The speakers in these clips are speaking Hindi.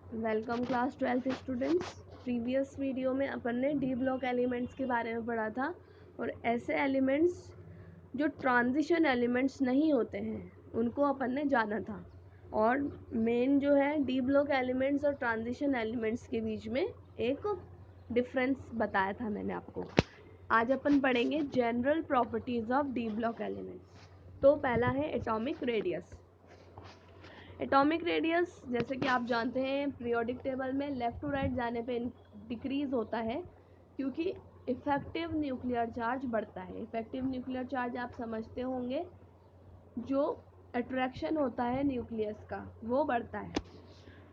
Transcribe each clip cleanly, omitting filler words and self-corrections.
Welcome class 12th students. Previous video में अपन ने डी ब्लॉक एलिमेंट्स के बारे में पढ़ा था और ऐसे एलिमेंट्स जो ट्रांजिशन एलिमेंट्स नहीं होते हैं उनको अपन ने जाना था। और मेन जो है डी ब्लॉक एलिमेंट्स और ट्रांजिशन एलिमेंट्स के बीच में एक डिफरेंस बताया था मैंने आपको। आज अपन पढ़ेंगे general properties of D block elements. तो पहला है एटॉमिक रेडियस। एटॉमिक रेडियस जैसे कि आप जानते हैं पीरियोडिक टेबल में लेफ़्ट टू राइट जाने पे डिक्रीज़ होता है क्योंकि इफ़ेक्टिव न्यूक्लियर चार्ज बढ़ता है। इफ़ेक्टिव न्यूक्लियर चार्ज आप समझते होंगे, जो अट्रैक्शन होता है न्यूक्लियस का वो बढ़ता है।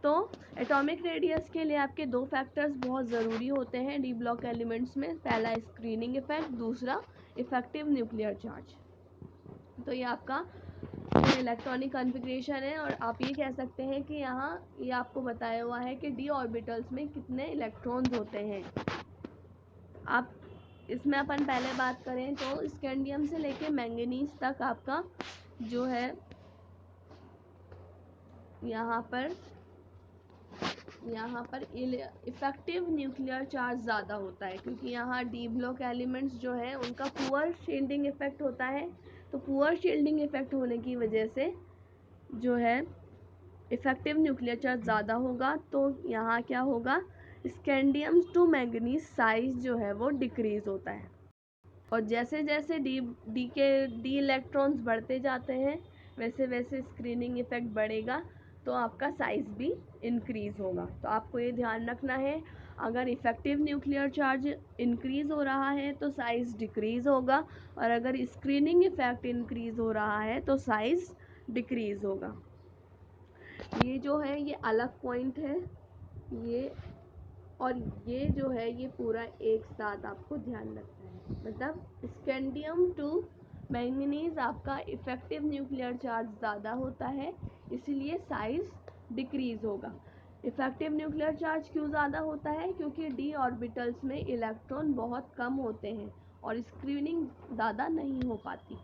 तो एटॉमिक रेडियस के लिए आपके दो फैक्टर्स बहुत ज़रूरी होते हैं डी ब्लॉक एलिमेंट्स में। पहला स्क्रीनिंग इफेक्ट, दूसरा इफ़ेक्टिव न्यूक्लियर चार्ज। तो ये आपका इलेक्ट्रॉनिक कॉन्फ़िगरेशन है और आप ये कह सकते हैं कि यहाँ ये आपको बताया हुआ है कि डी ऑर्बिटल्स में कितने इलेक्ट्रॉन्स होते हैं। आप इसमें अपन पहले बात करें तो स्कैंडियम से लेके मैंगनीज तक आपका जो है यहाँ पर इफ़ेक्टिव न्यूक्लियर चार्ज ज़्यादा होता है क्योंकि यहाँ डी ब्लॉक एलिमेंट्स जो है उनका पुअर शील्डिंग इफेक्ट होता है। तो पुअर शील्डिंग इफेक्ट होने की वजह से जो है इफ़ेक्टिव न्यूक्लियर चार्ज ज़्यादा होगा। तो यहाँ क्या होगा, स्कैंडियम टू मैंगनीज साइज जो है वो डिक्रीज़ होता है और जैसे जैसे डी इलेक्ट्रॉन्स बढ़ते जाते हैं वैसे वैसे स्क्रीनिंग इफेक्ट बढ़ेगा तो आपका साइज़ भी इंक्रीज़ होगा। तो आपको ये ध्यान रखना है, अगर इफ़ेक्टिव न्यूक्लियर चार्ज इंक्रीज़ हो रहा है तो साइज़ डिक्रीज़ होगा और अगर स्क्रीनिंग इफेक्ट इंक्रीज़ हो रहा है तो साइज़ डिक्रीज़ होगा। ये जो है ये अलग पॉइंट है, ये और ये जो है ये पूरा एक साथ आपको ध्यान रखना है। मतलब स्कैंडियम टू मैंगनीज आपका इफ़ेक्टिव न्यूक्लियर चार्ज ज़्यादा होता है, इसीलिए साइज़ डिक्रीज़ होगा। इफ़ेक्टिव न्यूक्लियर चार्ज क्यों ज़्यादा होता है, क्योंकि डी ऑर्बिटल्स में इलेक्ट्रॉन बहुत कम होते हैं और स्क्रीनिंग ज़्यादा नहीं हो पाती।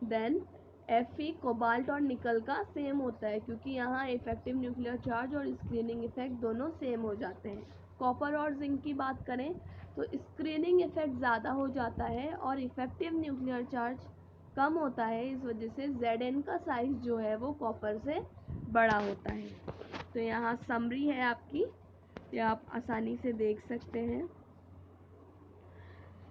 देन Fe कोबाल्ट और निकल का सेम होता है क्योंकि यहाँ इफ़ेक्टिव न्यूक्लियर चार्ज और स्क्रीनिंग इफेक्ट दोनों सेम हो जाते हैं। कॉपर और जिंक की बात करें तो स्क्रीनिंग इफेक्ट ज़्यादा हो जाता है और इफ़ेक्टिव न्यूक्लियर चार्ज कम होता है, इस वजह से Zn का साइज़ जो है वो कॉपर से बड़ा होता है। तो यहाँ समरी है आपकी, ये आप आसानी से देख सकते हैं।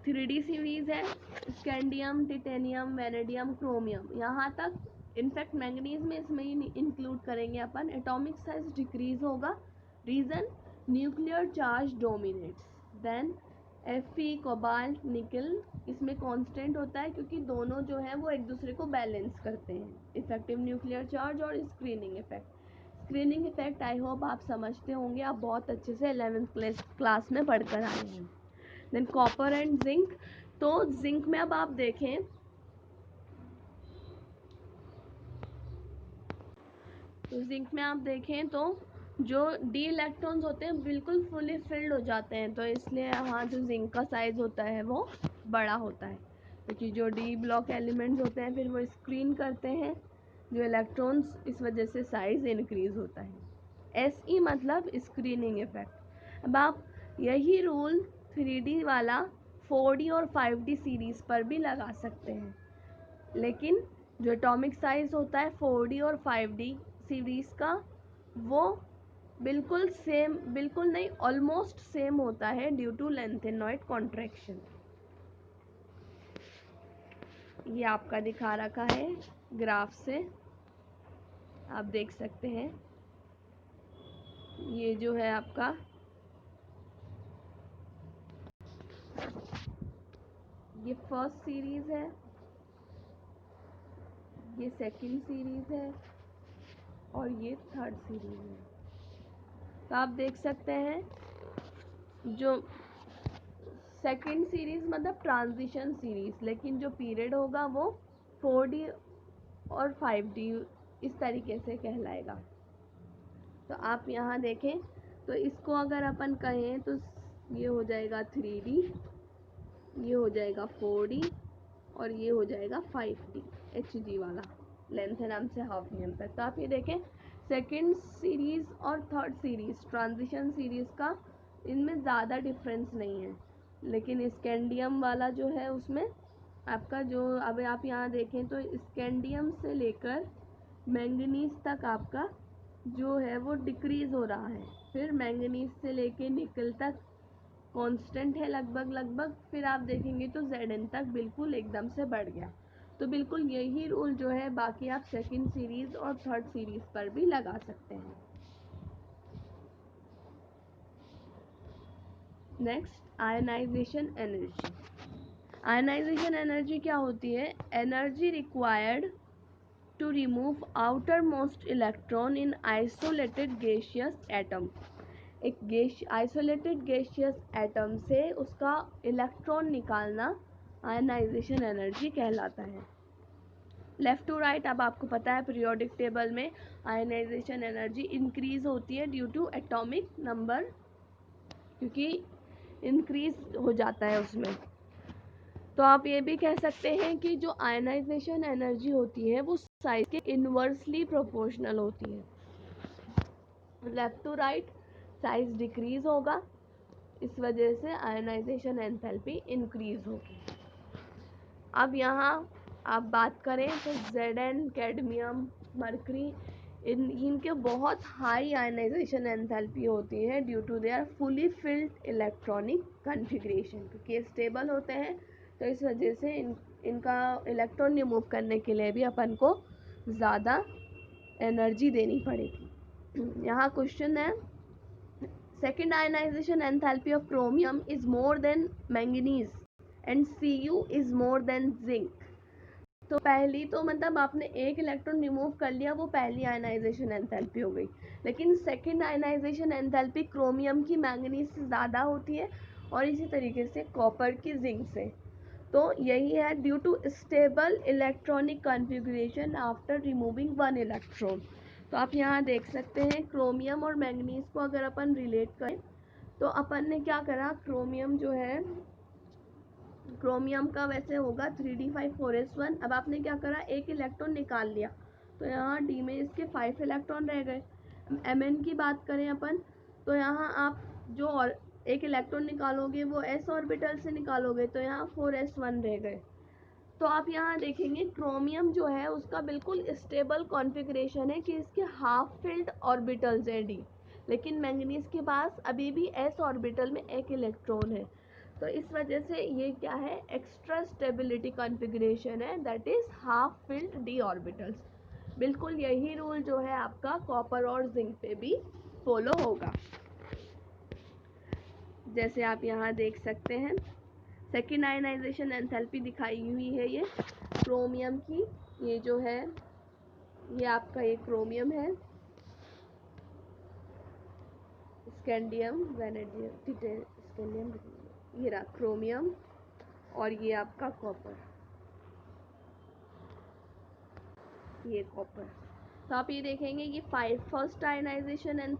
3D सीरीज़ है, स्कैंडियम, टिटेनियम, वेनेडियम, क्रोमियम, यहाँ तक। इनफैक्ट मैंगनीज में इसमें ही इंक्लूड करेंगे अपन। एटॉमिक साइज डिक्रीज होगा, reason nuclear charge dominates. Then Fe cobalt nickel इसमें कांस्टेंट होता है क्योंकि दोनों जो है वो एक दूसरे को बैलेंस करते हैं, इफेक्टिव न्यूक्लियर चार्ज और screening effect. Screening effect I hope आप समझते होंगे, आप बहुत अच्छे से 11th क्लास में पढ़कर आए हैं। देन कॉपर एंड जिंक, तो जिंक में अब आप देखें तो जो डी इलेक्ट्रॉन्स होते हैं बिल्कुल फुली फिल्ड हो जाते हैं, तो इसलिए यहाँ जो जिंक का साइज होता है वो बड़ा होता है क्योंकि जो डी ब्लॉक एलिमेंट्स होते हैं फिर वो स्क्रीन करते हैं जो इलेक्ट्रॉन्स, इस वजह से साइज इंक्रीज होता है। SE मतलब स्क्रीनिंग इफेक्ट। अब आप यही रूल 3D वाला 4D और 5D सीरीज़ पर भी लगा सकते हैं, लेकिन जो एटॉमिक साइज़ होता है 4D और 5D सीरीज़ का वो बिल्कुल नहीं, ऑलमोस्ट सेम होता है ड्यू टू लेंथेनॉइड कॉन्ट्रैक्शन। ये आपका दिखा रखा है ग्राफ से, आप देख सकते हैं। ये जो है आपका ये फर्स्ट सीरीज़ है, ये सेकंड सीरीज़ है और ये थर्ड सीरीज़ है। तो आप देख सकते हैं जो सेकंड सीरीज़ मतलब ट्रांजिशन सीरीज़, लेकिन जो पीरियड होगा वो 4D और 5D इस तरीके से कहलाएगा। तो आप यहाँ देखें तो इसको अगर अपन कहें तो ये हो जाएगा 3D, ये हो जाएगा 4D और ये हो जाएगा 5D HG वाला, लेंथ है नाम से हाफ मीम तक। तो आप ये देखें सेकेंड सीरीज़ और थर्ड सीरीज़ ट्रांजिशन सीरीज़ का इनमें ज़्यादा डिफरेंस नहीं है, लेकिन स्कैंडियम वाला जो है उसमें आपका जो अब आप यहाँ देखें तो स्कैंडियम से लेकर मैंगनीज तक आपका जो है वो डिक्रीज़ हो रहा है, फिर मैंगनीज से लेके निकल तक कांस्टेंट है लगभग, फिर आप देखेंगे तो Zn तक बिल्कुल एकदम से बढ़ गया। तो बिल्कुल यही रूल जो है बाकी आप सेकंड सीरीज़ और थर्ड सीरीज़ पर भी लगा सकते हैं। Next, ionization energy. Ionization energy क्या होती है? Energy required to remove outer most electron in isolated gaseous atom. एक आइसोलेटेड गैसियस एटम से उसका इलेक्ट्रॉन निकालना आयनाइजेशन एनर्जी कहलाता है। लेफ़्ट टू राइट, अब आपको पता है पीरियोडिक टेबल में आयनाइजेशन एनर्जी इंक्रीज होती है ड्यू टू एटॉमिक नंबर, क्योंकि इंक्रीज हो जाता है उसमें। तो आप ये भी कह सकते हैं कि जो आयनाइजेशन एनर्जी होती है वो साइज के इन्वर्सली प्रोपोर्शनल होती है। Left to right size decrease होगा, इस वजह से आयनाइजेशन एंथैल्पी इंक्रीज होगी। अब यहाँ आप बात करें तो Zn, कैडमियम, मरकरी, इनके बहुत हाई आयनाइजेशन एंथैल्पी होती है due to their fully filled electronic configuration, क्योंकि स्टेबल होते हैं तो इस वजह से इनका इलेक्ट्रॉन रिमूव करने के लिए भी अपन को ज़्यादा एनर्जी देनी पड़ेगी। यहाँ क्वेश्चन है, second ionization enthalpy of chromium is more than manganese and Cu is more than zinc. तो पहली तो मतलब आपने एक इलेक्ट्रॉन रिमूव कर लिया, वो पहली आयनाइजेशन एंथैल्पी हो गई, लेकिन सेकेंड आयनाइजेशन एंथैल्पी क्रोमियम की मैंगनीज से ज़्यादा होती है और इसी तरीके से कॉपर की जिंक से। तो यही है due to stable electronic configuration after removing one electron. तो आप यहाँ देख सकते हैं क्रोमियम और मैंगनीज को अगर अपन रिलेट करें तो अपन ने क्या करा, क्रोमियम जो है, क्रोमियम का वैसे होगा 3d5 4s1। अब आपने क्या करा, एक इलेक्ट्रॉन निकाल लिया, तो यहाँ डी में इसके 5 इलेक्ट्रॉन रह गए। Mn की बात करें अपन तो यहाँ आप जो और एक इलेक्ट्रॉन निकालोगे वो s ऑर्बिटल से निकालोगे, तो यहाँ 4s1 रह गए। तो आप यहाँ देखेंगे क्रोमियम जो है उसका बिल्कुल स्टेबल कॉन्फ़िगरेशन है कि इसके हाफ फिल्ड ऑर्बिटल्स है डी, लेकिन मैंगनीज के पास अभी भी s ऑर्बिटल में एक इलेक्ट्रॉन है। तो इस वजह से ये क्या है, एक्स्ट्रा स्टेबिलिटी कॉन्फ़िगरेशन है, that is half filled D orbitals. बिल्कुल यही रूल जो है आपका कॉपर और जिंक पे भी फॉलो होगा। जैसे आप यहाँ देख सकते हैं सेकेंड आयनाइजेशन एंथैल्पी दिखाई हुई है ये क्रोमियम की, ये जो है ये आपका ये क्रोमियम है, स्कैंडियम, वैनेडियम, स्कैंडियम, ये रहा क्रोमियम, और ये आपका कॉपर, ये कॉपर। तो आप ये देखेंगे ये फर्स्ट आयनाइजेशन एंथैल्पी